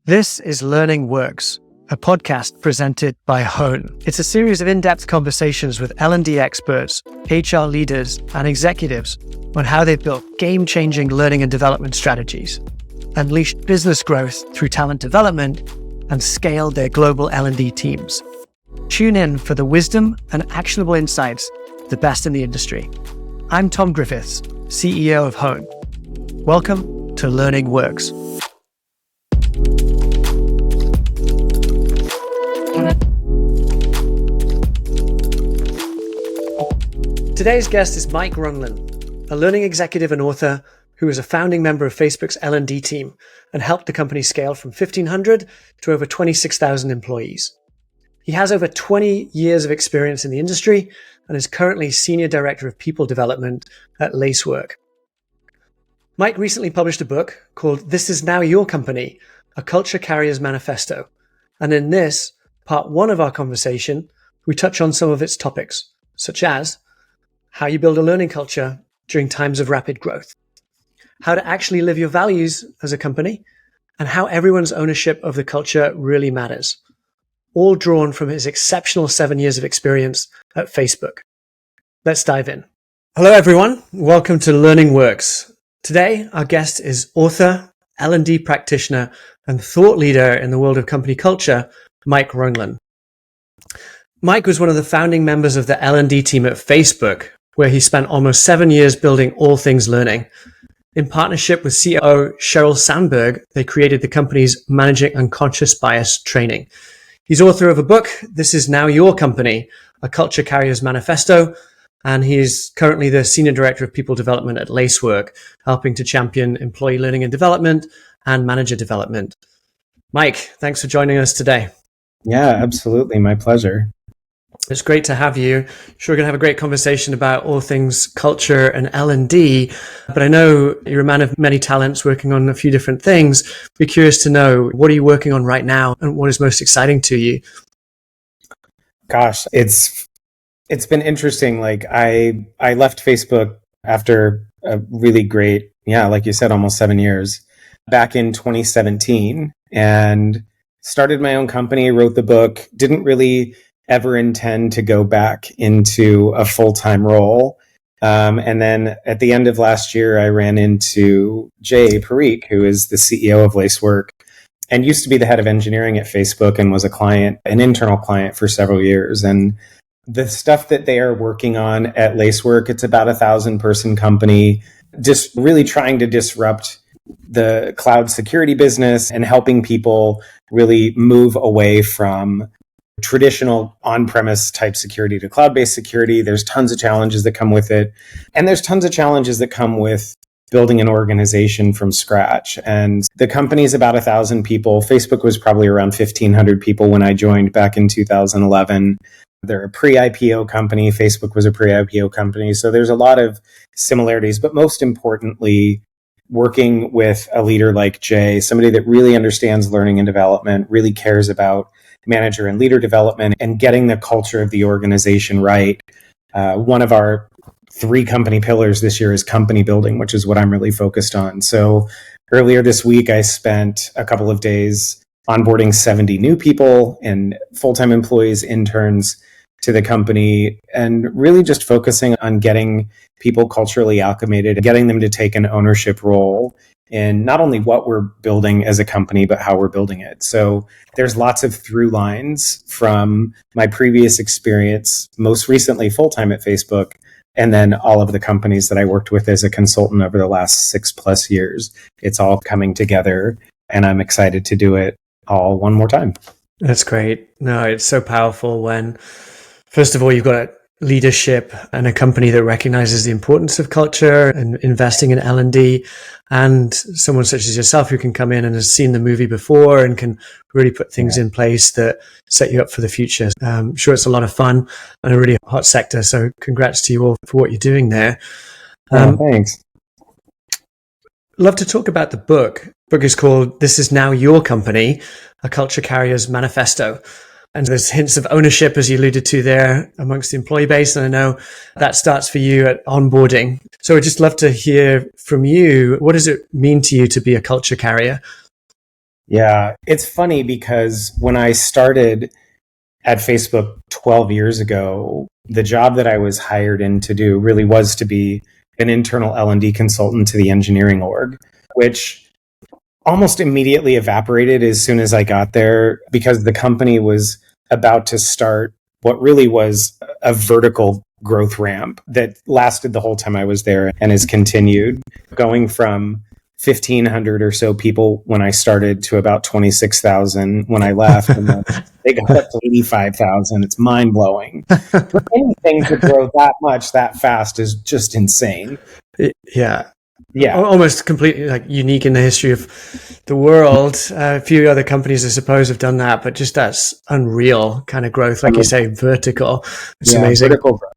This is Learning Works, a podcast presented by Hone. It's a series of in-depth conversations with L&D experts, HR leaders, and executives on how they've built game-changing learning and development strategies, unleashed business growth through talent development, and scaled their global L&D teams. Tune in for the wisdom and actionable insights of the best in the industry. I'm Tom Griffiths, CEO of Hone. Welcome to Learning Works. Today's guest is Mike Rognlien, a learning executive and author who is a founding member of Facebook's L&D team and helped the company scale from 1,500 to over 26,000 employees. He has over 20 years of experience in the industry and is currently Senior Director of People Development at Lacework. Mike recently published a book called This Is Now Your Company, A Culture Carrier's Manifesto. And in this, part one of our conversation, we touch on some of its topics, such as how you build a learning culture during times of rapid growth, how to actually live your values as a company, and how everyone's ownership of the culture really matters, all drawn from his exceptional 7 years of experience at Facebook. Let's dive in. Hello, everyone. Welcome to Learning Works. Today, our guest is author, L&D practitioner, and thought leader in the world of company culture, Mike Rognlien. Mike was one of the founding members of the L&D team at Facebook, where he spent almost 7 years building all things learning. In partnership with COO Sheryl Sandberg, they created the company's Managing Unconscious Bias training. He's author of a book, This Is Now Your Company, A Culture Carrier's Manifesto, and he's currently the Senior Director of People Development at Lacework, helping to champion employee learning and development and manager development. Mike, thanks for joining us today. Yeah, absolutely. My pleasure. It's great to have you. Sure, we're going to have a great conversation about all things culture and L&D, but I know you're a man of many talents working on a few different things. Be curious to know, what are you working on right now and what is most exciting to you? Gosh, it's been interesting. Like I left Facebook after a really great, like you said, almost 7 years back in 2017 and started my own company, wrote the book, didn't really ever intend to go back into a full-time role. And then at the end of last year, I ran into Jay Parikh, who is the CEO of Lacework and used to be the head of engineering at Facebook and was an internal client for several years. And the stuff that they are working on at Lacework, it's about 1,000-person company, just really trying to disrupt the cloud security business and helping people really move away from traditional on-premise type security to cloud-based security. There's tons of challenges that come with it. And there's tons of challenges that come with building an organization from scratch. And the company is about 1,000 people. Facebook was probably around 1,500 people when I joined back in 2011. They're a pre-IPO company. Facebook was a pre-IPO company. So there's a lot of similarities, but most importantly, working with a leader like Jay, somebody that really understands learning and development, really cares about manager and leader development and getting the culture of the organization right. One of our 3 company pillars this year is company building, which is what I'm really focused on. So earlier this week, I spent a couple of days onboarding 70 new people and full-time employees, interns to the company, and really just focusing on getting people culturally acclimated, getting them to take an ownership role in not only what we're building as a company, but how we're building it. So there's lots of through lines from my previous experience, most recently full-time at Facebook, and then all of the companies that I worked with as a consultant over the last 6+ years. It's all coming together, and I'm excited to do it all one more time. That's great. No, it's so powerful when, first of all, you've got leadership and a company that recognizes the importance of culture and investing in L&D, and someone such as yourself who can come in and has seen the movie before and can really put things in place that set you up for the future. I'm sure it's a lot of fun and a really hot sector. So congrats to you all for what you're doing there. Thanks. Love to talk about the book. The book is called This Is Now Your Company, A Culture Carrier's Manifesto. And there's hints of ownership, as you alluded to there, amongst the employee base. And I know that starts for you at onboarding. So I'd just love to hear from you. What does it mean to you to be a culture carrier? Yeah, it's funny because when I started at Facebook 12 years ago, the job that I was hired in to do really was to be an internal L&D consultant to the engineering org, which almost immediately evaporated as soon as I got there because the company was about to start what really was a vertical growth ramp that lasted the whole time I was there and has continued, going from 1,500 or so people when I started to about 26,000 when I left. And then they got up to 85,000. It's mind blowing. For anything to grow that much that fast is just insane. Yeah. Yeah. Almost completely like unique in the history of the world. A few other companies, I suppose, have done that, but just that's unreal kind of growth, like you say, vertical. It's amazing. Vertical growth.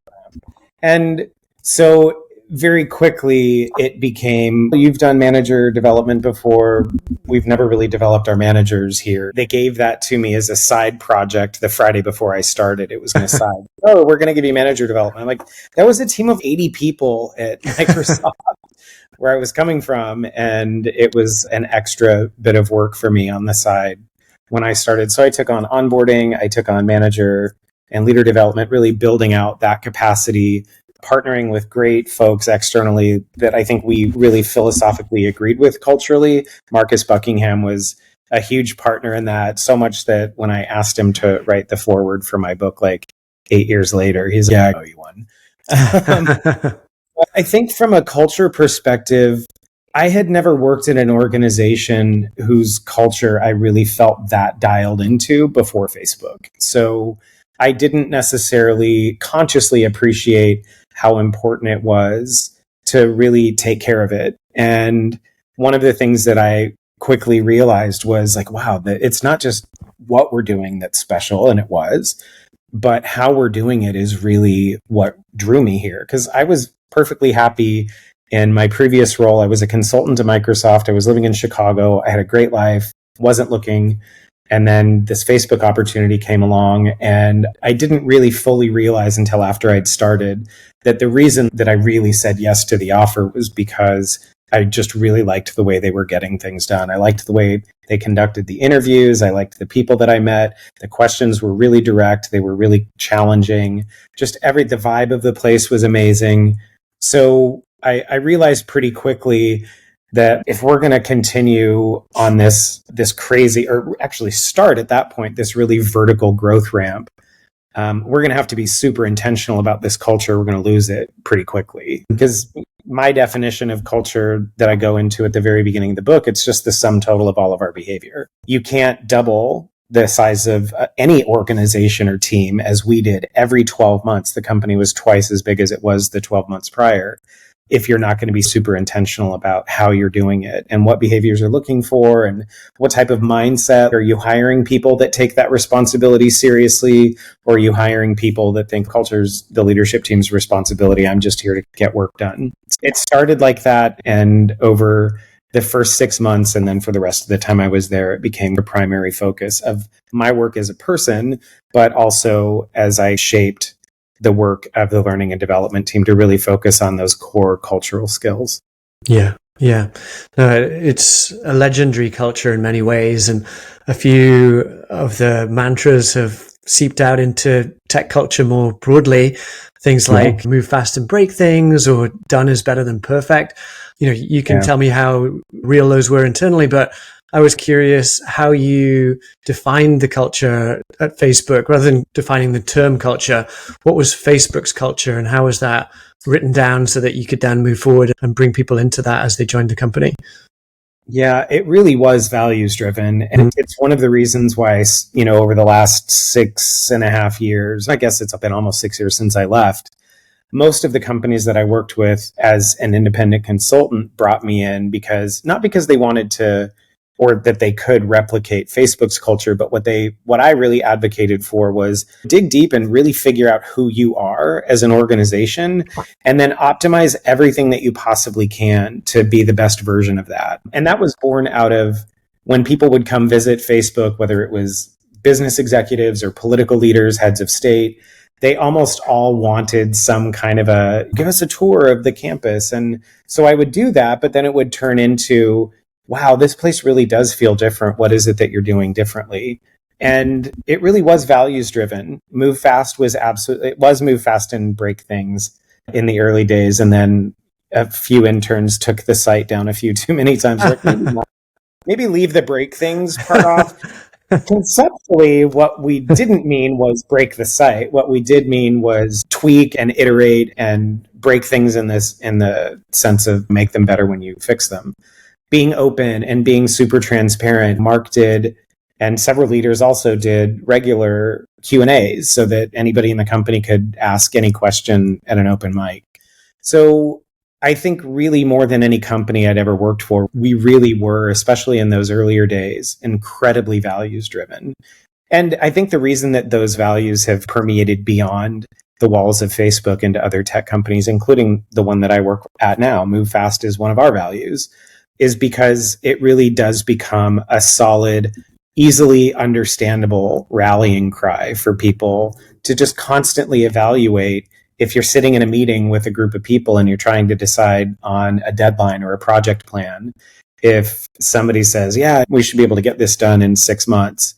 And so very quickly it became, you've done manager development before. We've never really developed our managers here. They gave that to me as a side project the Friday before I started. It was going to side, oh, we're going to give you manager development. I'm like, that was a team of 80 people at Microsoft where I was coming from. And it was an extra bit of work for me on the side when I started. So I took on onboarding, I took on manager and leader development, really building out that capacity, partnering with great folks externally that I think we really philosophically agreed with culturally. Marcus Buckingham was a huge partner in that, so much that when I asked him to write the foreword for my book, like 8 years later, he's like, yeah, I owe you one. I think from a culture perspective, I had never worked in an organization whose culture I really felt that dialed into before Facebook. So I didn't necessarily consciously appreciate how important it was to really take care of it. And one of the things that I quickly realized was like, wow, that it's not just what we're doing that's special, and it was, but how we're doing it is really what drew me here. Because I was perfectly happy in my previous role. I was a consultant to Microsoft. I was living in Chicago. I had a great life, wasn't looking. And then this Facebook opportunity came along, and I didn't really fully realize until after I'd started that the reason that I really said yes to the offer was because I just really liked the way they were getting things done. I liked the way they conducted the interviews. I liked the people that I met. The questions were really direct. They were really challenging. Just the vibe of the place was amazing. So I realized pretty quickly that if we're going to continue on this crazy, or actually start at that point, this really vertical growth ramp, we're going to have to be super intentional about this culture. We're going to lose it pretty quickly, because my definition of culture that I go into at the very beginning of the book, it's just the sum total of all of our behavior. You can't double the size of any organization or team as we did every 12 months. The company was twice as big as it was the 12 months prior, if you're not going to be super intentional about how you're doing it and what behaviors are looking for and what type of mindset. Are you hiring people that take that responsibility seriously? Or are you hiring people that think culture's the leadership team's responsibility? I'm just here to get work done. It started like that. And over the first 6 months, and then for the rest of the time I was there, it became the primary focus of my work as a person, but also as I shaped the work of the learning and development team to really focus on those core cultural skills. Yeah. It's a legendary culture in many ways, and a few of the mantras have seeped out into tech culture more broadly. Things like move fast and break things, or done is better than perfect. You can tell me how real those were internally, but I was curious how you defined the culture at Facebook rather than defining the term culture. What was Facebook's culture, and how was that written down so that you could then move forward and bring people into that as they joined the company? Yeah, it really was values driven. And it's one of the reasons why, over the last 6.5 years, I guess it's been almost 6 years since I left, most of the companies that I worked with as an independent consultant brought me in not because they wanted to, or that they could replicate Facebook's culture, but what I really advocated for was dig deep and really figure out who you are as an organization, and then optimize everything that you possibly can to be the best version of that. And that was born out of when people would come visit Facebook, whether it was business executives or political leaders, heads of state, they almost all wanted some kind of give us a tour of the campus. And so I would do that, but then it would turn into, wow, this place really does feel different. What is it that you're doing differently? And it really was values driven. Move fast was absolutely, it was move fast and break things in the early days. And then a few interns took the site down a few too many times. Like, maybe leave the break things part off. Conceptually, what we didn't mean was break the site. What we did mean was tweak and iterate and break things in the sense of make them better when you fix them. Being open and being super transparent. Mark did, and several leaders also did, regular Q&As so that anybody in the company could ask any question at an open mic. So I think really more than any company I'd ever worked for, we really were, especially in those earlier days, incredibly values driven. And I think the reason that those values have permeated beyond the walls of Facebook into other tech companies, including the one that I work at now, Move Fast is one of our values, is because it really does become a solid, easily understandable rallying cry for people to just constantly evaluate. If you're sitting in a meeting with a group of people and you're trying to decide on a deadline or a project plan, if somebody says, yeah, we should be able to get this done in 6 months,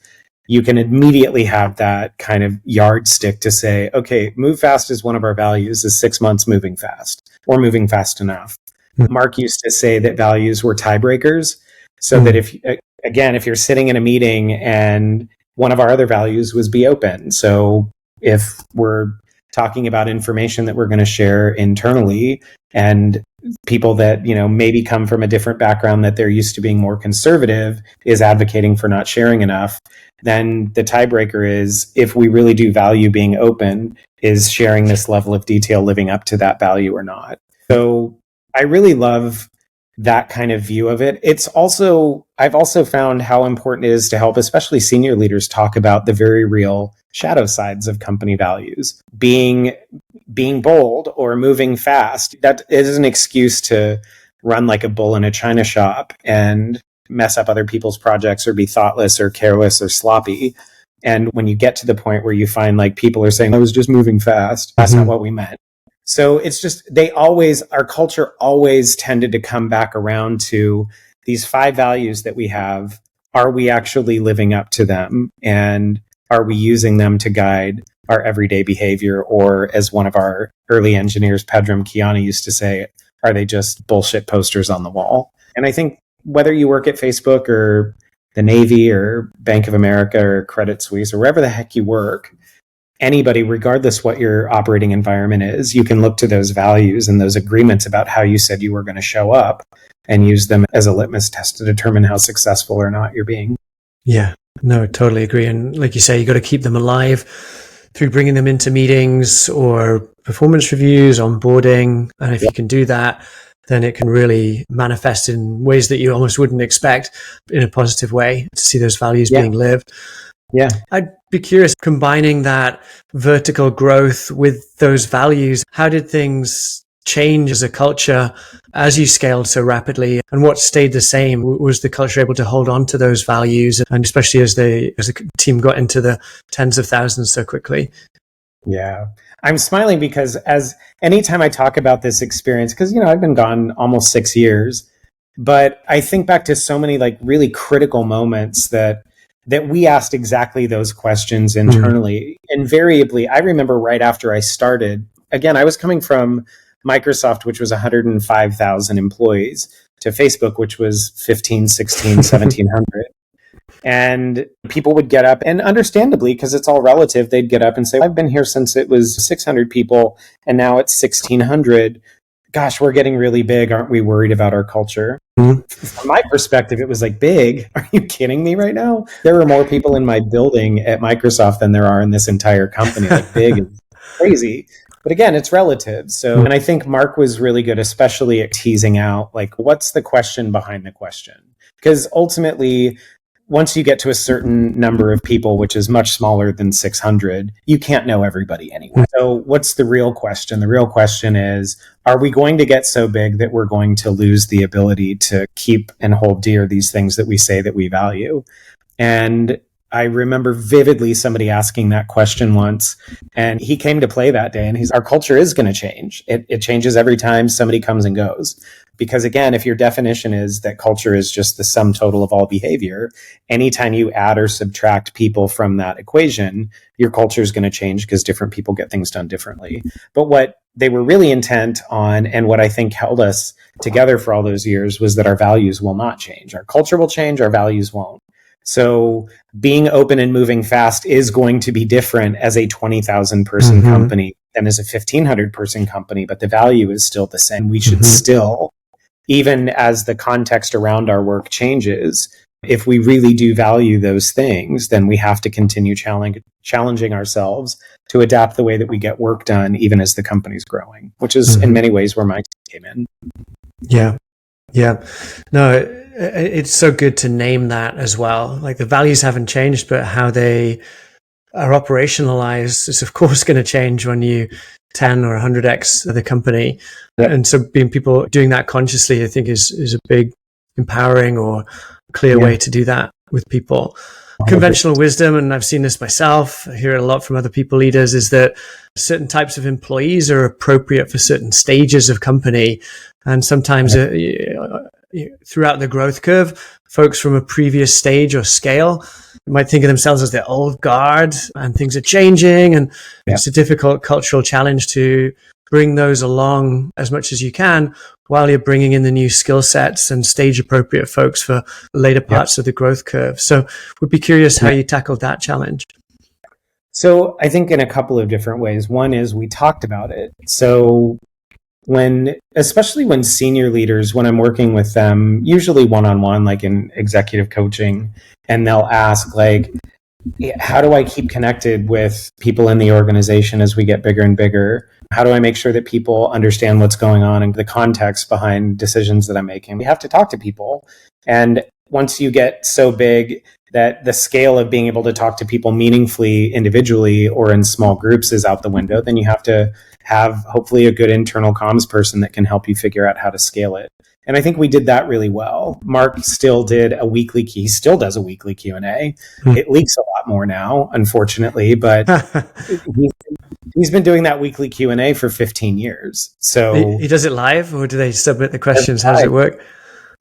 you can immediately have that kind of yardstick to say, okay, move fast is one of our values, is 6 months moving fast or moving fast enough. Mark used to say that values were tiebreakers. So that if you're sitting in a meeting and one of our other values was be open. So if we're talking about information that we're going to share internally and people that, maybe come from a different background that they're used to being more conservative is advocating for not sharing enough, then the tiebreaker is, if we really do value being open, is sharing this level of detail living up to that value or not? So I really love that kind of view of it. I've also found how important it is to help, especially senior leaders, talk about the very real shadow sides of company values. Being bold or moving fast, that is an excuse to run like a bull in a china shop and mess up other people's projects or be thoughtless or careless or sloppy. And when you get to the point where you find like people are saying, I was just moving fast, that's not what we meant. So it's just, our culture always tended to come back around to these 5 values that we have. Are we actually living up to them? And are we using them to guide our everyday behavior? Or as one of our early engineers, Pedram Kiani, used to say, are they just bullshit posters on the wall? And I think whether you work at Facebook or the Navy or Bank of America or Credit Suisse or wherever the heck you work, anybody, regardless what your operating environment is, you can look to those values and those agreements about how you said you were going to show up and use them as a litmus test to determine how successful or not you're being. Yeah, no, totally agree. And like you say, you got to keep them alive through bringing them into meetings or performance reviews, onboarding. And if you can do that, then it can really manifest in ways that you almost wouldn't expect in a positive way to see those values being lived. Yeah. I'd be curious, combining that vertical growth with those values, how did things change as a culture as you scaled so rapidly, and what stayed the same? Was the culture able to hold on to those values, and especially as the team got into the tens of thousands so quickly? Yeah. I'm smiling because anytime I talk about this experience, because, I've been gone almost 6 years, but I think back to so many like really critical moments that we asked exactly those questions internally. Invariably, I remember right after I started, again, I was coming from Microsoft, which was 105,000 employees, to Facebook, which was 15, 16, 1,700. And people would get up, and understandably, because it's all relative, they'd get up and say, I've been here since it was 600 people, and now it's 1,600. Gosh, we're getting really big. Aren't we worried about our culture? From my perspective, it was like, big? Are you kidding me right now? There were more people in my building at Microsoft than there are in this entire company. Like, big is crazy. But again, it's relative. So, and I think Mark was really good, especially at teasing out, like, what's the question behind the question? Because ultimately, once you get to a certain number of people, which is much smaller than 600, you can't know everybody anyway. So what's the real question? The real question is, are we going to get so big that we're going to lose the ability to keep and hold dear these things that we say that we value? And I remember vividly somebody asking that question once, and he came to play that day, and our culture is going to change. It changes every time somebody comes and goes. Because again, if your definition is that culture is just the sum total of all behavior, anytime you add or subtract people from that equation, your culture is going to change because different people get things done differently. But what they were really intent on, and what I think held us together for all those years, was that our values will not change. Our culture will change, our values won't. So being open and moving fast is going to be different as a 20,000 person company than as a 1,500 person company, but the value is still the same. We should still, even as the context around our work changes, if we really do value those things, then we have to continue challenging ourselves to adapt the way that we get work done, even as the company's growing, which is in many ways where my team came in. Yeah. Yeah. No, it's so good to name that as well. Like, the values haven't changed, but how they are operationalized is of course going to change when you 10 or 100x the company. Yep. And so being people doing that consciously, I think is a big empowering or clear way to do that with people. 100%. Conventional wisdom, and I've seen this myself, I hear it a lot from other people leaders, is that certain types of employees are appropriate for certain stages of company. And sometimes throughout the growth curve, folks from a previous stage or scale might think of themselves as the old guard, and things are changing, and it's a difficult cultural challenge to bring those along as much as you can while you're bringing in the new skill sets and stage appropriate folks for later parts of the growth curve. So we'd be curious how you tackled that challenge. So I think in a couple of different ways. One is we talked about it. So especially when senior leaders, when I'm working with them, usually one-on-one, like in executive coaching, and they'll ask, like, how do I keep connected with people in the organization as we get bigger and bigger? How do I make sure that people understand what's going on and the context behind decisions that I'm making? We have to talk to people. And once you get so big that the scale of being able to talk to people meaningfully individually or in small groups is out the window, then you have to have hopefully a good internal comms person that can help you figure out how to scale it. And I think we did that really well. Mark still does a weekly Q&A. It leaks a lot more now, unfortunately, but he's been doing that weekly Q&A for 15 years. So he does it live, or do they submit the questions? How does it work?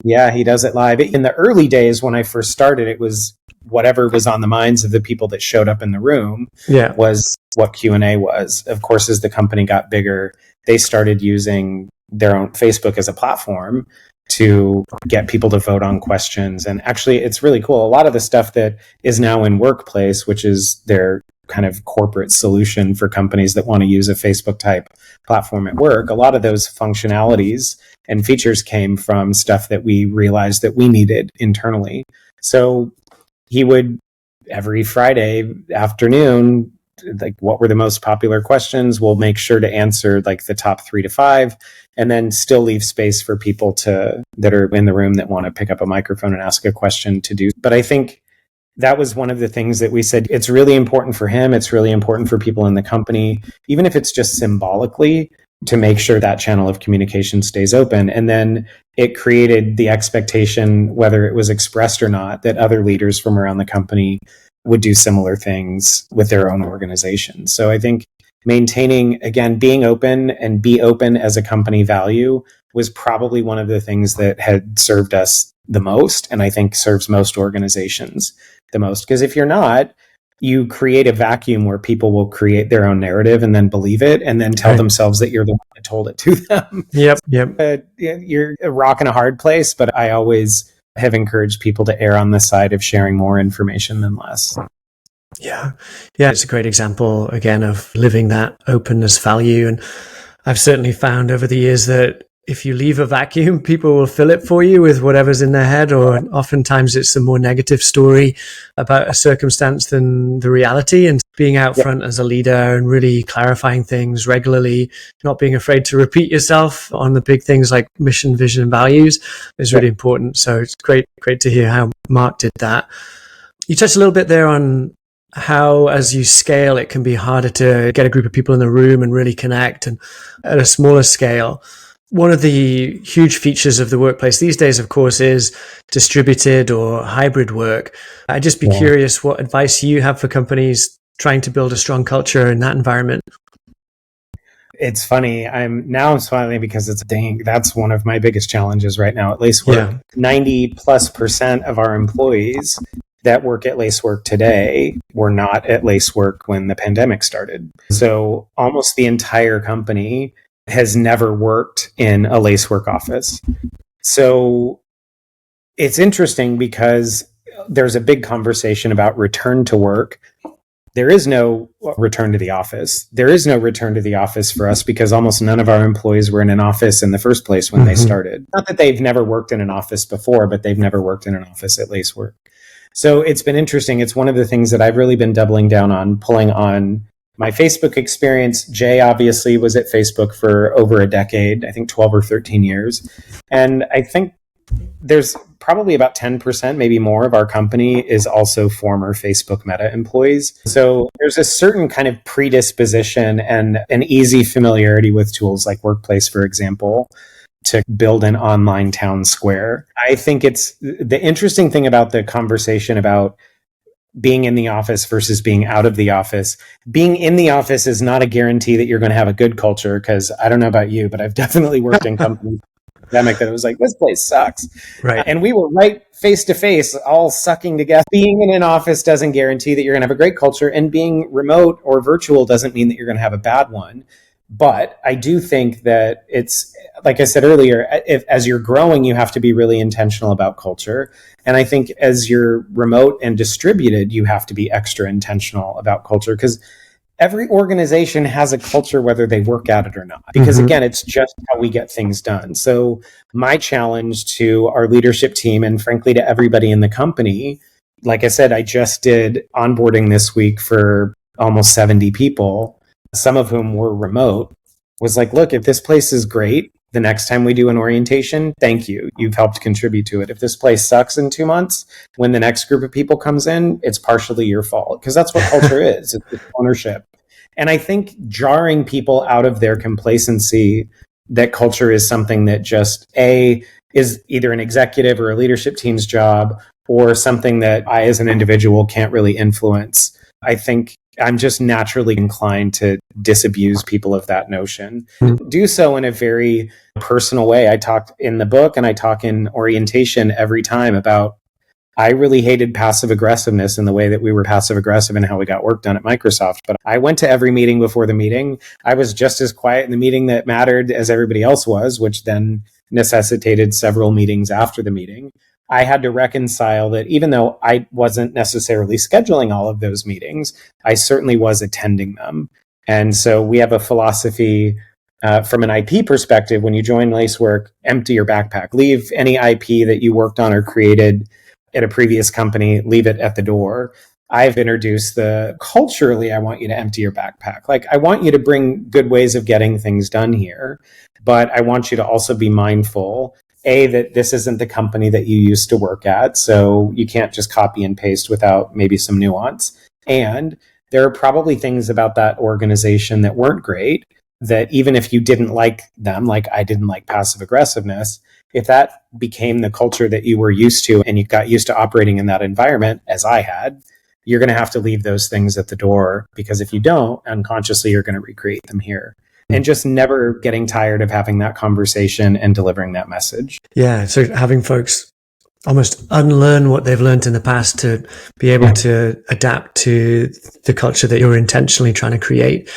Yeah, he does it live. In the early days when I first started, it was whatever was on the minds of the people that showed up in the room was what Q&A was. Of course, as the company got bigger, they started using their own Facebook as a platform to get people to vote on questions. And actually, it's really cool. A lot of the stuff that is now in Workplace, which is their kind of corporate solution for companies that want to use a Facebook type platform at work, a lot of those functionalities and features came from stuff that we realized that we needed internally. So he would, every Friday afternoon, like, what were the most popular questions? We'll make sure to answer like the top 3 to 5, and then still leave space for people that are in the room that want to pick up a microphone and ask a question to do. But I think that was one of the things that we said, it's really important for him. It's really important for people in the company, even if it's just symbolically, to make sure that channel of communication stays open. And then it created the expectation, whether it was expressed or not, that other leaders from around the company would do similar things with their own organizations. So I think maintaining, again, being open and be open as a company value was probably one of the things that had served us the most, and I think serves most organizations the most. Because if you're not, you create a vacuum where people will create their own narrative and then believe it and then tell themselves that you're the one that told it to them. Yep. You're a rock in a hard place, but I always have encouraged people to err on the side of sharing more information than less. Yeah. It's a great example, again, of living that openness value. And I've certainly found over the years that if you leave a vacuum, people will fill it for you with whatever's in their head, or oftentimes it's a more negative story about a circumstance than the reality. And being out front as a leader and really clarifying things regularly, not being afraid to repeat yourself on the big things like mission, vision, and values is really important. So it's great to hear how Mark did that. You touched a little bit there on how, as you scale, it can be harder to get a group of people in the room and really connect, and at a smaller scale. One of the huge features of the workplace these days, of course, is distributed or hybrid work. I'd just be curious what advice you have for companies trying to build a strong culture in that environment. It's funny. I'm smiling because that's one of my biggest challenges right now at Lacework. Yeah. 90+% of our employees that work at Lacework today were not at Lacework when the pandemic started. So almost the entire company has never worked in a Lacework office. So it's interesting because there's a big conversation about return to work. There is no return to the office. There is no return to the office for us because almost none of our employees were in an office in the first place when they started. Not that they've never worked in an office before, but they've never worked in an office at Lacework. So it's been interesting. It's one of the things that I've really been doubling down on, pulling on my Facebook experience. Jay obviously was at Facebook for over a decade, I think 12 or 13 years. And I think there's probably about 10%, maybe more, of our company is also former Facebook Meta employees. So there's a certain kind of predisposition and an easy familiarity with tools like Workplace, for example, to build an online town square. I think it's the interesting thing about the conversation about being in the office versus being out of the office. Being in the office is not a guarantee that you're going to have a good culture, because I don't know about you, but I've definitely worked in companies pandemic that it was like, this place sucks. Right. And we were right face to face, all sucking together. Being in an office doesn't guarantee that you're going to have a great culture, and being remote or virtual doesn't mean that you're going to have a bad one. But I do think that it's, like I said earlier, as you're growing, you have to be really intentional about culture. And I think as you're remote and distributed, you have to be extra intentional about culture, because every organization has a culture whether they work at it or not. Because again, it's just how we get things done. So my challenge to our leadership team, and frankly to everybody in the company, like I said, I just did onboarding this week for almost 70 people, some of whom were remote, was like, look, if this place is great, the next time we do an orientation, thank you. You've helped contribute to it. If this place sucks in 2 months, when the next group of people comes in, it's partially your fault, because that's what culture is. It's ownership. And I think jarring people out of their complacency that culture is something that just is either an executive or a leadership team's job, or something that I as an individual can't really influence. I think I'm just naturally inclined to disabuse people of that notion. Do so in a very personal way. I talk in the book and I talk in orientation every time about, I really hated passive aggressiveness in the way that we were passive aggressive in how we got work done at Microsoft. But I went to every meeting before the meeting. I was just as quiet in the meeting that mattered as everybody else was, which then necessitated several meetings after the meeting. I had to reconcile that even though I wasn't necessarily scheduling all of those meetings, I certainly was attending them. And so we have a philosophy from an IP perspective. When you join Lacework, empty your backpack. Leave any IP that you worked on or created at a previous company, leave it at the door. I've introduced culturally, I want you to empty your backpack. Like, I want you to bring good ways of getting things done here, but I want you to also be mindful, that this isn't the company that you used to work at, so you can't just copy and paste without maybe some nuance. And there are probably things about that organization that weren't great, that even if you didn't like them, like I didn't like passive aggressiveness, if that became the culture that you were used to and you got used to operating in that environment, as I had, you're going to have to leave those things at the door, because if you don't, unconsciously, you're going to recreate them here. And just never getting tired of having that conversation and delivering that message. Yeah. So having folks almost unlearn what they've learned in the past to be able to adapt to the culture that you're intentionally trying to create.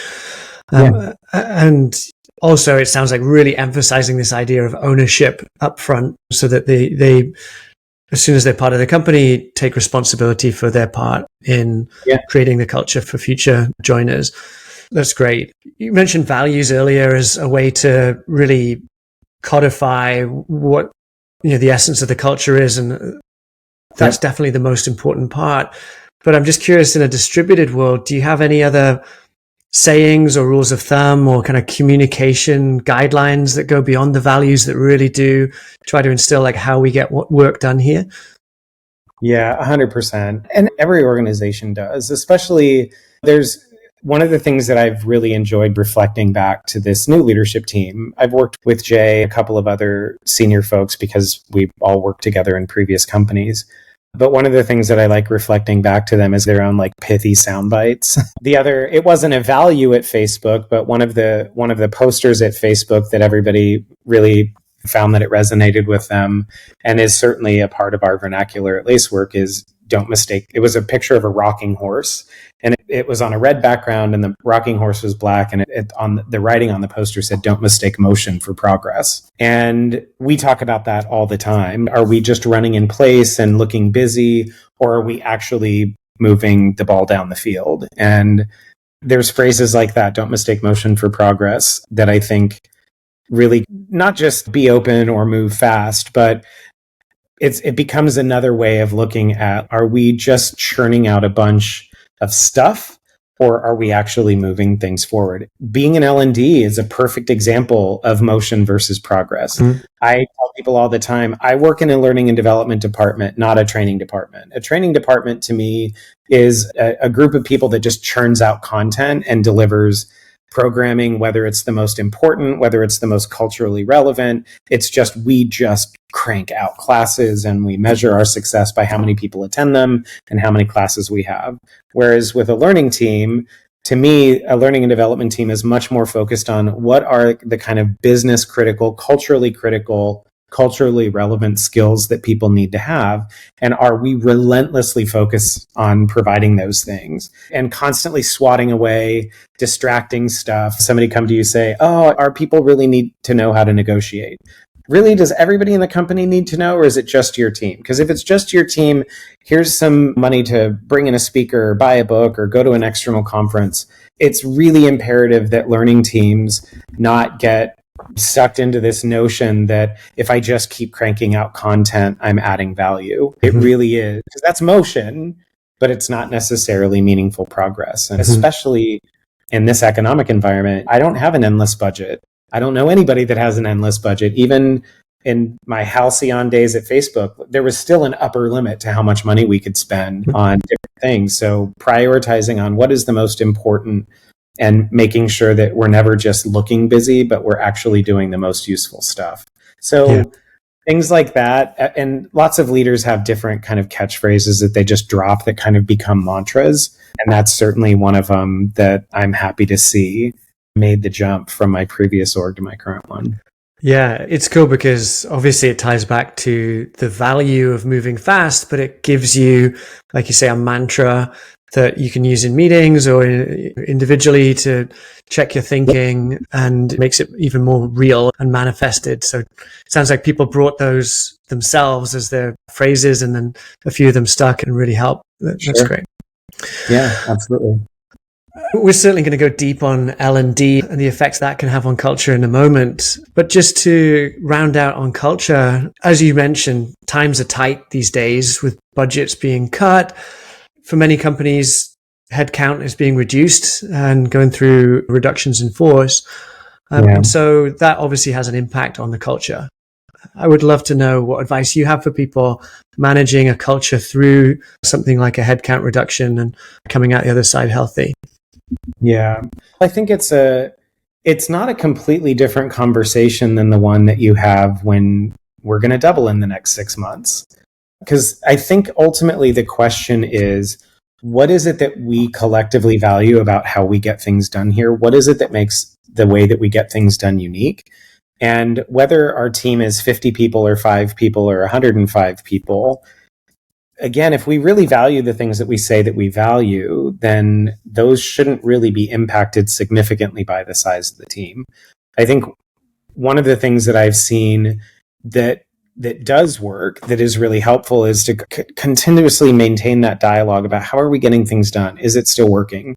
And also, it sounds like really emphasizing this idea of ownership up front, so that they as soon as they're part of the company, take responsibility for their part in creating the culture for future joiners. That's great. You mentioned values earlier as a way to really codify what the essence of the culture is, and that's definitely the most important part. But I'm just curious, in a distributed world, do you have any other sayings or rules of thumb or kind of communication guidelines that go beyond the values that really do try to instill like how we get work done here? Yeah, 100%. And every organization does, especially there's one of the things that I've really enjoyed reflecting back to this new leadership team. I've worked with Jay, a couple of other senior folks, because we all worked together in previous companies. But one of the things that I like reflecting back to them is their own like pithy sound bites. It wasn't a value at Facebook, but one of the posters at Facebook that everybody really found that it resonated with them and is certainly a part of our vernacular at Lacework is don't mistake. It was a picture of a rocking horse and it was on a red background and the rocking horse was black and on the writing on the poster said, don't mistake motion for progress. And we talk about that all the time. Are we just running in place and looking busy, or are we actually moving the ball down the field? And there's phrases like that, don't mistake motion for progress, that I think really not just be open or move fast, but it becomes another way of looking at, are we just churning out a bunch of stuff, or are we actually moving things forward? Being an L&D is a perfect example of motion versus progress. Mm-hmm. I tell people all the time, I work in a learning and development department, not a training department. A training department to me is a group of people that just churns out content and delivers programming, whether it's the most important, whether it's the most culturally relevant. It's just, we just crank out classes and we measure our success by how many people attend them and how many classes we have. Whereas with a learning team, to me, a learning and development team is much more focused on what are the kind of business critical, culturally relevant skills that people need to have. And are we relentlessly focused on providing those things and constantly swatting away distracting stuff? Somebody come to you say, oh, our people really need to know how to negotiate. Really, does everybody in the company need to know, or is it just your team? Because if it's just your team, here's some money to bring in a speaker or buy a book or go to an external conference. It's really imperative that learning teams not get sucked into this notion that if I just keep cranking out content, I'm adding value. It really is, because that's motion, but it's not necessarily meaningful progress. And especially in this economic environment, I don't have an endless budget. I don't know anybody that has an endless budget. Even in my halcyon days at Facebook, there was still an upper limit to how much money we could spend on different things. So prioritizing on what is the most important and making sure that we're never just looking busy, but we're actually doing the most useful stuff. So things like that. And lots of leaders have different kind of catchphrases that they just drop that kind of become mantras. And that's certainly one of them that I'm happy to see made the jump from my previous org to my current one. Yeah, it's cool because obviously it ties back to the value of moving fast, but it gives you, like you say, a mantra that you can use in meetings or individually to check your thinking, and makes it even more real and manifested. So it sounds like people brought those themselves as their phrases, and then a few of them stuck and really helped. That's great. Yeah, absolutely. We're certainly going to go deep on L&D and the effects that can have on culture in a moment. But just to round out on culture, as you mentioned, times are tight these days with budgets being cut. For many companies, headcount is being reduced and going through reductions in force. And so that obviously has an impact on the culture. I would love to know what advice you have for people managing a culture through something like a headcount reduction and coming out the other side healthy. Yeah, I think it's not a completely different conversation than the one that you have when we're going to double in the next 6 months. Because I think ultimately the question is, what is it that we collectively value about how we get things done here? What is it that makes the way that we get things done unique? And whether our team is 50 people or 5 people or 105 people, again, if we really value the things that we say that we value, then those shouldn't really be impacted significantly by the size of the team. I think one of the things that I've seen that does work, that is really helpful, is to continuously maintain that dialogue about how are we getting things done? Is it still working?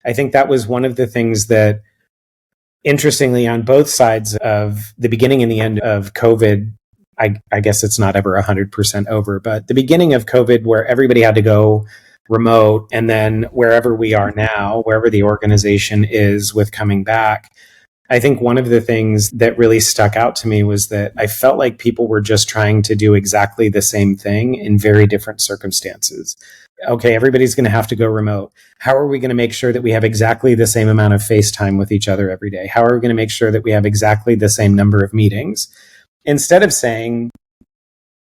I think that was one of the things that, interestingly, on both sides of the beginning and the end of COVID, I guess it's not ever 100% over, but the beginning of COVID, where everybody had to go remote, and then wherever we are now, wherever the organization is with coming back, I think one of the things that really stuck out to me was that I felt like people were just trying to do exactly the same thing in very different circumstances. Okay, everybody's going to have to go remote. How are we going to make sure that we have exactly the same amount of face time with each other every day? How are we going to make sure that we have exactly the same number of meetings? Instead of saying,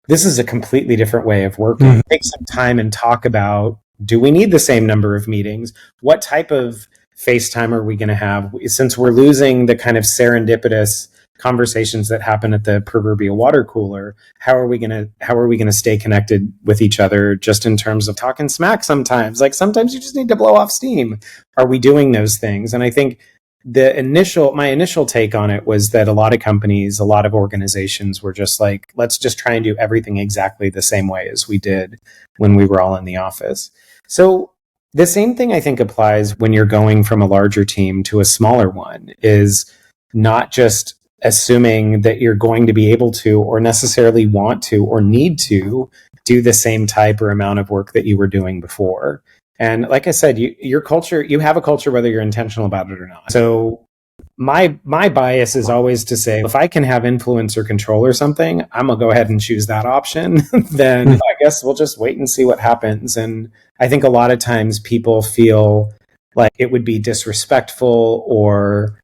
this is a completely different way of working. Take some time and talk about, do we need the same number of meetings? What type of FaceTime are we going to have? Since we're losing the kind of serendipitous conversations that happen at the proverbial water cooler, how are we going to stay connected with each other just in terms of talking smack sometimes? Like sometimes you just need to blow off steam. Are we doing those things? And I think my initial take on it was that a lot of companies, a lot of organizations were just like, let's just try and do everything exactly the same way as we did when we were all in the office. So the same thing I think applies when you're going from a larger team to a smaller one, is not just assuming that you're going to be able to or necessarily want to or need to do the same type or amount of work that you were doing before. And like I said, your culture, you have a culture whether you're intentional about it or not. So my bias is always to say, if I can have influence or control or something, I'm going to go ahead and choose that option. Then I guess we'll just wait and see what happens. And I think a lot of times people feel like it would be disrespectful or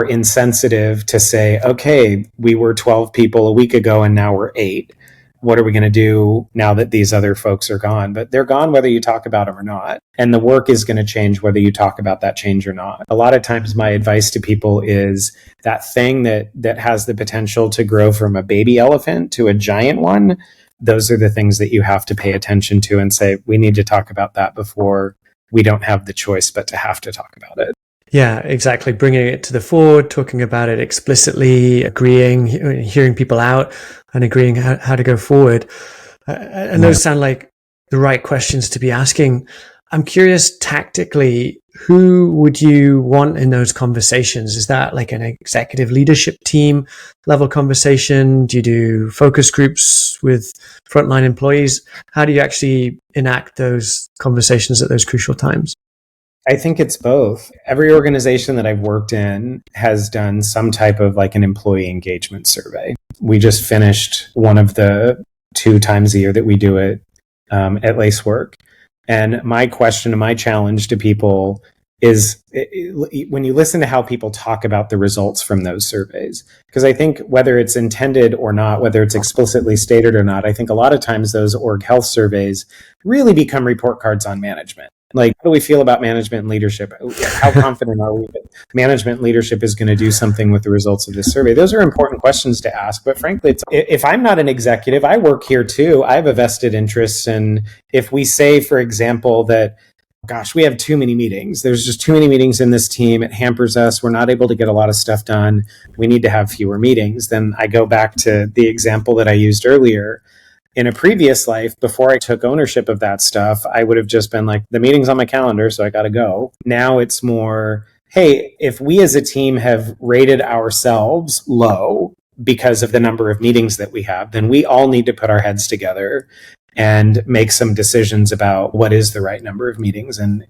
insensitive to say, okay, we were 12 people a week ago and now we're 8. What are we going to do now that these other folks are gone? But they're gone whether you talk about them or not. And the work is going to change whether you talk about that change or not. A lot of times my advice to people is that thing that has the potential to grow from a baby elephant to a giant one. Those are the things that you have to pay attention to and say, we need to talk about that before we don't have the choice but to have to talk about it. Yeah, exactly. Bringing it to the fore, talking about it explicitly, agreeing, hearing people out and agreeing how to go forward. And those sound like the right questions to be asking. I'm curious, tactically, who would you want in those conversations? Is that like an executive leadership team level conversation? Do you do focus groups with frontline employees? How do you actually enact those conversations at those crucial times? I think it's both. Every organization that I've worked in has done some type of like an employee engagement survey. We just finished one of the 2 times a year that we do it at Lacework. And my question and my challenge to people is when you listen to how people talk about the results from those surveys, because I think whether it's intended or not, whether it's explicitly stated or not, I think a lot of times those org health surveys really become report cards on management. Like, how do we feel about management and leadership? How confident are we that management and leadership is going to do something with the results of this survey? Those are important questions to ask. But frankly, if I'm not an executive, I work here too. I have a vested interest. And if we say, for example, that, gosh, we have too many meetings. There's just too many meetings in this team. It hampers us. We're not able to get a lot of stuff done. We need to have fewer meetings. Then I go back to the example that I used earlier. In a previous life, before I took ownership of that stuff, I would have just been like, the meeting's on my calendar, so I got to go. Now it's more, hey, if we as a team have rated ourselves low because of the number of meetings that we have, then we all need to put our heads together and make some decisions about what is the right number of meetings. And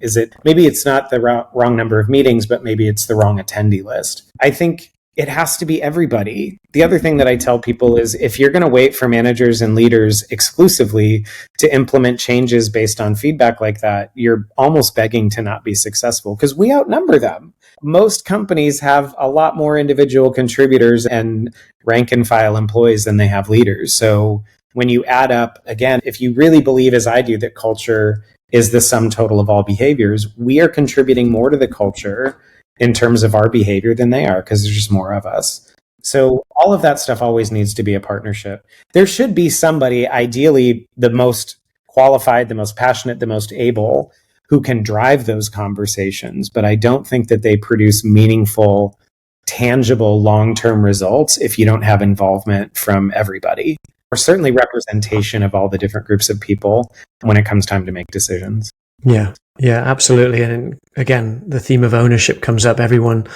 maybe it's not the wrong number of meetings, but maybe it's the wrong attendee list. I think it has to be everybody. The other thing that I tell people is, if you're going to wait for managers and leaders exclusively to implement changes based on feedback like that, you're almost begging to not be successful, because we outnumber them. Most companies have a lot more individual contributors and rank and file employees than they have leaders. So when you add up, again, if you really believe, as I do, that culture is the sum total of all behaviors, we are contributing more to the culture in terms of our behavior than they are, because there's just more of us. So all of that stuff always needs to be a partnership. There should be somebody, ideally the most qualified, the most passionate, the most able, who can drive those conversations. But I don't think that they produce meaningful, tangible, long-term results if you don't have involvement from everybody, or certainly representation of all the different groups of people when it comes time to make decisions. Yeah, absolutely. And again, the theme of ownership comes up. Everyone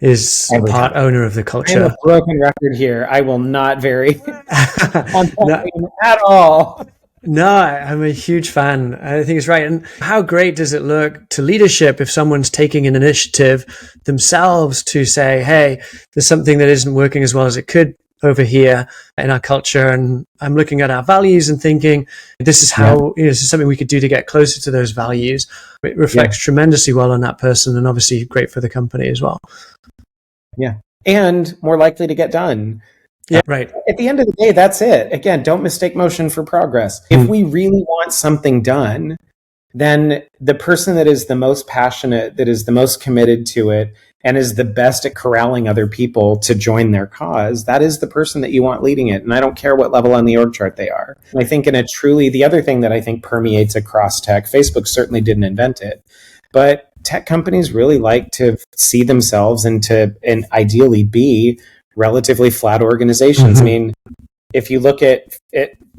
is part owner of the culture. I'm a broken record here. I will not vary on that theme at all. No, I'm a huge fan. I think it's right. And how great does it look to leadership if someone's taking an initiative themselves to say, hey, there's something that isn't working as well as it could over here in our culture, and I'm looking at our values and thinking, this is how, this is something we could do to get closer to those values. It reflects tremendously well on that person, and obviously great for the company as well. Yeah. And more likely to get done. Yeah, right. At the end of the day, that's it. Again, don't mistake motion for progress. If we really want something done, then the person that is the most passionate, that is the most committed to it, and is the best at corralling other people to join their cause, that is the person that you want leading it. And I don't care what level on the org chart they are. I think the other thing that I think permeates across tech, Facebook certainly didn't invent it, but tech companies really like to see themselves and ideally be relatively flat organizations. I mean, if you look at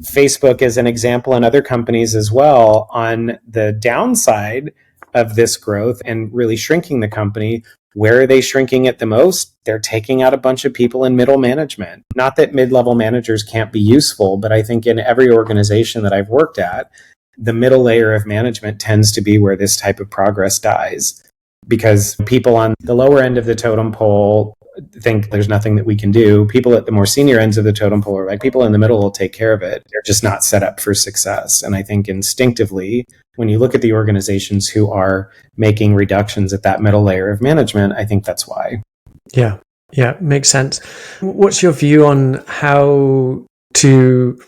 Facebook as an example and other companies as well, on the downside of this growth and really shrinking the company, where are they shrinking it the most? They're taking out a bunch of people in middle management. Not that mid-level managers can't be useful, but I think in every organization that I've worked at, the middle layer of management tends to be where this type of progress dies, because people on the lower end of the totem pole think there's nothing that we can do. People at the more senior ends of the totem pole are like, people in the middle will take care of it. They're just not set up for success. And I think instinctively, when you look at the organizations who are making reductions at that middle layer of management, I think that's why. Yeah. Yeah. Makes sense. What's your view on how to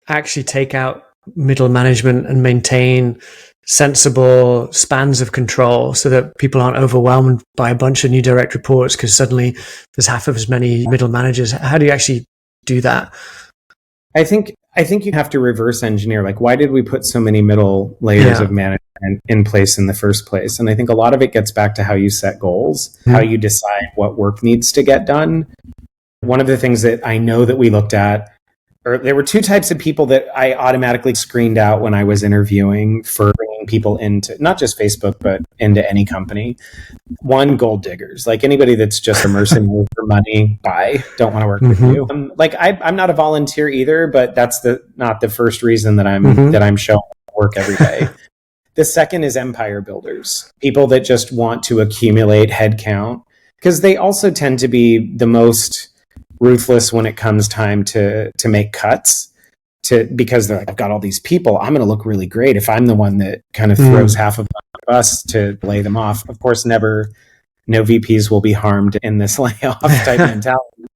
actually take out middle management and maintain sensible spans of control so that people aren't overwhelmed by a bunch of new direct reports because suddenly there's half of as many middle managers? How do you actually do that? I think you have to reverse engineer. Like, why did we put so many middle layers of management in place in the first place? And I think a lot of it gets back to how you set goals, how you decide what work needs to get done. One of the things that I know that we looked at, or there were two types of people that I automatically screened out when I was interviewing for bringing people into not just Facebook, but into any company. One, gold diggers, like anybody that's just a mercenary for money. Bye. Don't want to work with you. I'm not a volunteer either, but that's not the first reason that I'm showing work every day. The second is empire builders, people that just want to accumulate headcount, because they also tend to be the most ruthless when it comes time to make cuts, because they're like, I've got all these people, I'm going to look really great if I'm the one that kind of throws half of us to lay them off. Of course, no VPs will be harmed in this layoff type mentality.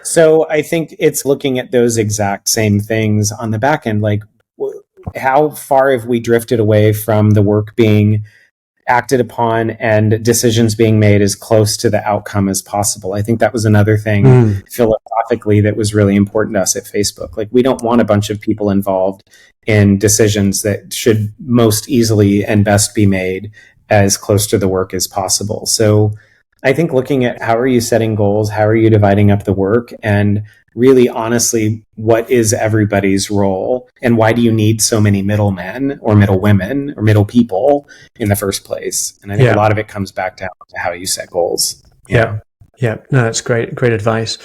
So I think it's looking at those exact same things on the back end, like how far have we drifted away from the work being acted upon and decisions being made as close to the outcome as possible. I think that was another thing philosophically that was really important to us at Facebook. Like, we don't want a bunch of people involved in decisions that should most easily and best be made as close to the work as possible. So I think looking at how are you setting goals, how are you dividing up the work, and really honestly, what is everybody's role, and why do you need so many middlemen or middle women or middle people in the first place? And I think a lot of it comes back down to how you set goals. Yeah. No, that's great advice.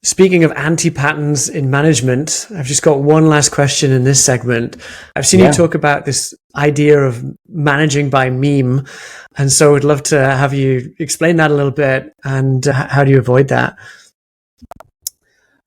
Speaking of anti-patterns in management, I've just got one last question in this segment. I've seen you talk about this idea of managing by meme. And so I'd love to have you explain that a little bit, and how do you avoid that?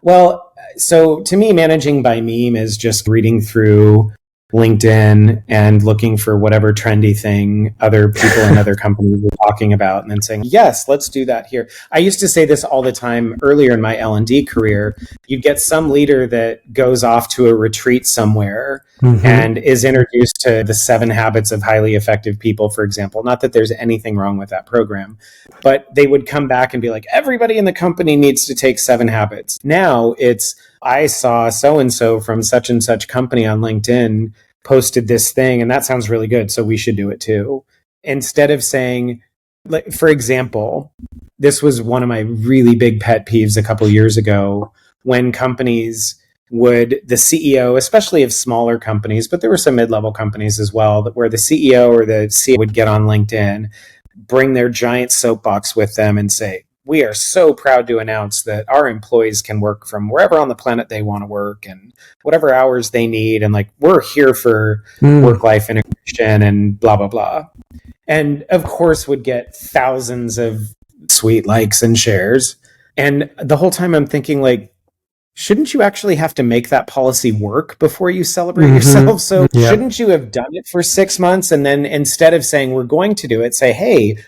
Well, so to me, managing by meme is just reading through LinkedIn and looking for whatever trendy thing other people in other companies are talking about, and then saying, yes, let's do that here. I used to say this all the time earlier in my L&D career. You'd get some leader that goes off to a retreat somewhere and is introduced to the 7 Habits of Highly Effective People, for example. Not that there's anything wrong with that program, but they would come back and be like, everybody in the company needs to take 7 habits. Now it's, I saw so-and-so from such and such company on LinkedIn posted this thing, and that sounds really good, so we should do it too. Instead of saying, like, for example, this was one of my really big pet peeves a couple years ago, when companies would, the CEO, especially of smaller companies, but there were some mid-level companies as well, that where the CEO or the CEO would get on LinkedIn, bring their giant soapbox with them and say, we are so proud to announce that our employees can work from wherever on the planet they want to work and whatever hours they need. And like, we're here for work-life integration and blah, blah, blah. And of course would get thousands of sweet likes and shares. And the whole time I'm thinking, like, shouldn't you actually have to make that policy work before you celebrate yourself? So shouldn't you have done it for 6 months? And then instead of saying we're going to do it, say, hey,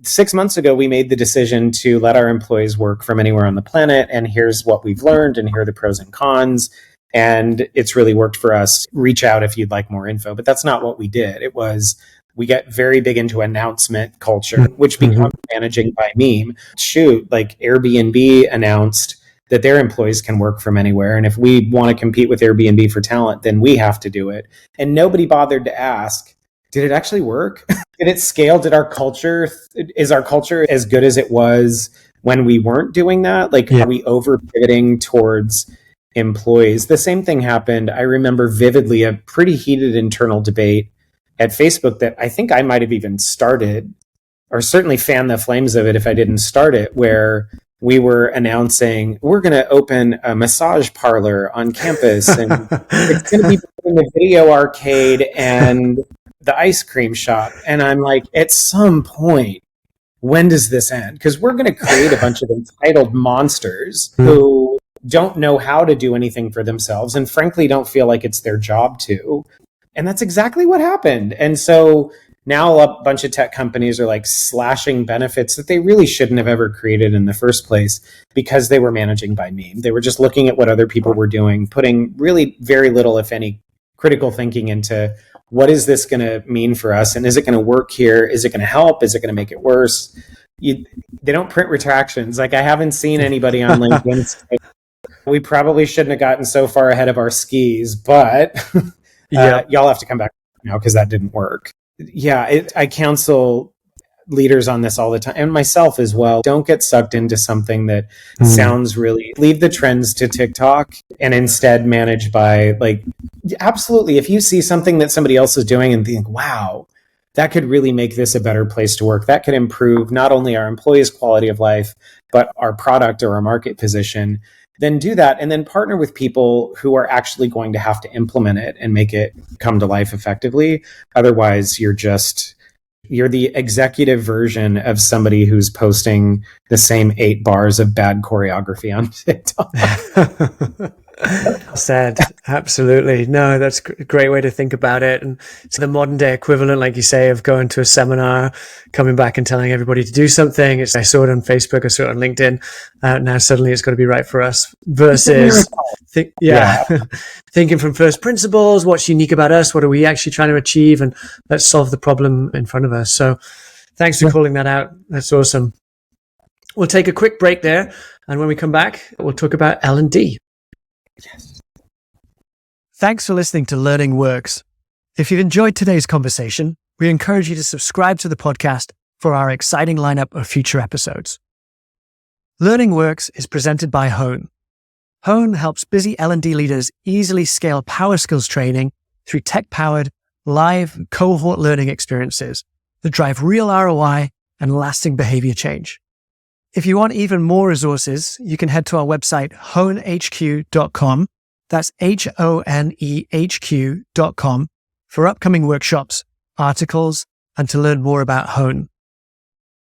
6 months ago, we made the decision to let our employees work from anywhere on the planet. And here's what we've learned, and here are the pros and cons. And it's really worked for us. Reach out if you'd like more info. But that's not what we did. It was, we get very big into announcement culture, which becomes managing by meme. Shoot, like Airbnb announced that their employees can work from anywhere. And if we want to compete with Airbnb for talent, then we have to do it. And nobody bothered to ask, did it actually work? Did it scale? Is our culture as good as it was when we weren't doing that? Like, are we over pivoting towards employees? The same thing happened. I remember vividly a pretty heated internal debate at Facebook that I think I might have even started, or certainly fanned the flames of it if I didn't start it, where we were announcing we're going to open a massage parlor on campus, and it's going to be between the video arcade and the ice cream shop. And I'm like, at some point, when does this end? Because we're going to create a bunch of entitled monsters who don't know how to do anything for themselves and frankly don't feel like it's their job to. And that's exactly what happened. And so now a bunch of tech companies are like slashing benefits that they really shouldn't have ever created in the first place because they were managing by meme. They were just looking at what other people were doing, putting really very little, if any, critical thinking into what is this going to mean for us? And is it going to work here? Is it going to help? Is it going to make it worse? They don't print retractions. Like, I haven't seen anybody on LinkedIn say, we probably shouldn't have gotten so far ahead of our skis, but y'all have to come back now because that didn't work. Yeah, I counsel leaders on this all the time, and myself as well. Don't get sucked into something that sounds really, leave the trends to TikTok and instead manage by, like, absolutely, if you see something that somebody else is doing and think, wow, that could really make this a better place to work, that could improve not only our employees' quality of life, but our product or our market position, then do that, and then partner with people who are actually going to have to implement it and make it come to life effectively. Otherwise, you're the executive version of somebody who's posting the same 8 bars of bad choreography on TikTok. Said, absolutely. No, that's a great way to think about it. And it's the modern day equivalent, like you say, of going to a seminar, coming back and telling everybody to do something. I saw it on Facebook, I saw it on LinkedIn. Now suddenly it's got to be right for us versus thinking from first principles, what's unique about us? What are we actually trying to achieve? And let's solve the problem in front of us. So thanks for calling that out. That's awesome. We'll take a quick break there. And when we come back, we'll talk about L&D. Yes. Thanks for listening to Learning Works. If you've enjoyed today's conversation, we encourage you to subscribe to the podcast for our exciting lineup of future episodes. Learning Works is presented by Hone. Hone helps busy L&D leaders easily scale power skills training through tech-powered, live cohort learning experiences that drive real ROI and lasting behavior change. If you want even more resources, you can head to our website, honehq.com. That's honehq.com for upcoming workshops, articles, and to learn more about Hone.